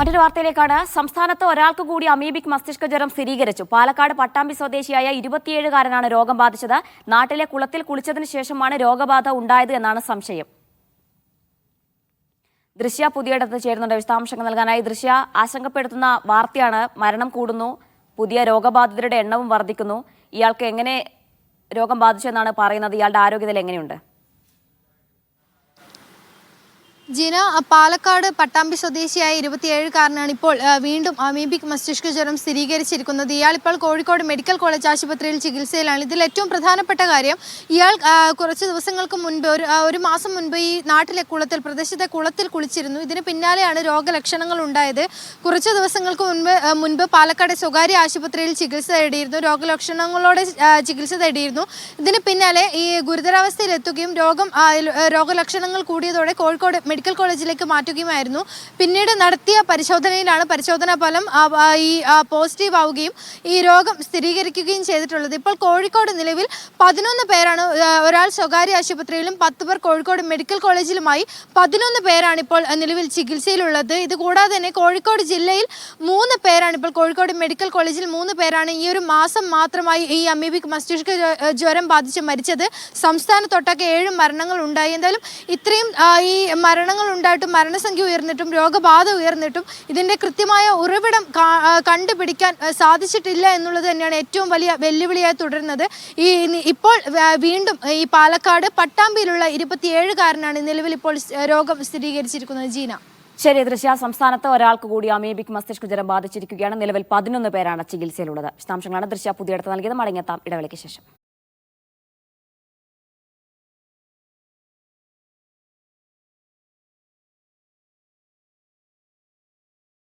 മറ്റൊരു വാർത്തയിലേക്കാണ്. സംസ്ഥാനത്ത് ഒരാൾക്ക് കൂടി അമീബിക് മസ്തിഷ്ക ജ്വരം സ്ഥിരീകരിച്ചു. പാലക്കാട് പട്ടാമ്പി സ്വദേശിയായ 27-കാരനാണ് രോഗം ബാധിച്ചത്. നാട്ടിലെ കുളത്തിൽ കുളിച്ചതിന് ശേഷമാണ് രോഗബാധ ഉണ്ടായത് എന്നാണ് സംശയം. ദൃശ്യ പുതിയടത്ത് ചേരുന്നുണ്ട് വിശദാംശങ്ങൾ നൽകാനായി. ദൃശ്യ, ആശങ്കപ്പെടുത്തുന്ന വാർത്തയാണ്. മരണം കൂടുന്നു, പുതിയ രോഗബാധിതരുടെ എണ്ണവും വർദ്ധിക്കുന്നു. ഇയാൾക്ക് എങ്ങനെ രോഗം ബാധിച്ചു എന്നാണ് പറയുന്നത്? ഇയാളുടെ ആരോഗ്യനില എങ്ങനെയുണ്ട്? ജീന, പാലക്കാട് പട്ടാമ്പി സ്വദേശിയായ 27-കാരനാണ് ഇപ്പോൾ വീണ്ടും അമീബിക് മസ്തിഷ്ക ജ്വരം സ്ഥിരീകരിച്ചിരിക്കുന്നത്. ഇയാൾ ഇപ്പോൾ കോഴിക്കോട് മെഡിക്കൽ കോളേജ് ആശുപത്രിയിൽ ചികിത്സയിലാണ്. ഇതിൽ ഏറ്റവും പ്രധാനപ്പെട്ട കാര്യം, ഇയാൾ കുറച്ച് ദിവസങ്ങൾക്ക് മുൻപ് ഒരു മാസം മുൻപ് ഈ നാട്ടിലെ പ്രദേശത്തെ കുളത്തിൽ കുളിച്ചിരുന്നു. ഇതിന് പിന്നാലെയാണ് രോഗലക്ഷണങ്ങൾ ഉണ്ടായത്. കുറച്ച് ദിവസങ്ങൾക്ക് മുൻപ് പാലക്കാട് സ്വകാര്യ ആശുപത്രിയിൽ ചികിത്സ തേടിയിരുന്നു. രോഗലക്ഷണങ്ങളോടെ ചികിത്സ തേടിയിരുന്നു. ഇതിന് പിന്നാലെ ഈ ഗുരുതരാവസ്ഥയിലെത്തുകയും രോഗലക്ഷണങ്ങൾ കൂടിയതോടെ കോഴിക്കോട് മെഡിക്കൽ കോളേജിലേക്ക് മാറ്റുകയുമായിരുന്നു. പിന്നീട് നടത്തിയ പരിശോധനയിലാണ് പരിശോധനാ ഫലം പോസിറ്റീവ് ആവുകയും ഈ രോഗം സ്ഥിരീകരിക്കുകയും ചെയ്തിട്ടുള്ളത്. ഇപ്പോൾ കോഴിക്കോട് നിലവിൽ 11 പേരാണ്, ഒരാൾ സ്വകാര്യ ആശുപത്രിയിലും 10 പേർ കോഴിക്കോട് മെഡിക്കൽ കോളേജിലുമായി 11 പേരാണ് ഇപ്പോൾ നിലവിൽ ചികിത്സയിലുള്ളത്. ഇതുകൂടാതെ തന്നെ കോഴിക്കോട് ജില്ലയിൽ 3 പേരാണ്, ഇപ്പോൾ കോഴിക്കോട് മെഡിക്കൽ കോളേജിൽ 3 പേരാണ് ഈ ഒരു മാസം മാത്രമായി ഈ അമീബിക് മസ്തിഷ്ക ജ്വരം ബാധിച്ച് മരിച്ചത്. സംസ്ഥാനത്തൊട്ടാകെ 7 മരണങ്ങൾ ഉണ്ടായി. എന്തായാലും ഇത്രയും ഈ മരണങ്ങൾ ഉണ്ടായിട്ടും, മരണസംഖ്യ ഉയർന്നിട്ടും, രോഗബാധ ഉയർന്നിട്ടും ഇതിന്റെ കൃത്യമായ ഉറവിടം കണ്ടുപിടിക്കാൻ സാധിച്ചിട്ടില്ല എന്നുള്ളത് തന്നെയാണ് ഏറ്റവും വലിയ വെല്ലുവിളിയായി തുടരുന്നത്. ഇപ്പോൾ വീണ്ടും ഈ പാലക്കാട് പട്ടാമ്പിയിലുള്ള 27-കാരനാണ് നിലവിൽ ഇപ്പോൾ രോഗം സ്ഥിരീകരിച്ചിരിക്കുന്നത്. ജീന. ശരി ദൃശ്യ, സംസ്ഥാനത്ത് ഒരാൾക്ക് കൂടി അമീബിക് മസ്തിഷ്ക ജ്വരം ബാധിച്ചിരിക്കുകയാണ്. നിലവിൽ 11 പേരാണ് ചികിത്സയിലുള്ളത്. വിശദാംശങ്ങളാണ് ദൃശ്യ പുതിയടത്ത് നൽകിയത്. മടങ്ങിയെത്താം ഇടവേളയ്ക്ക് ശേഷം.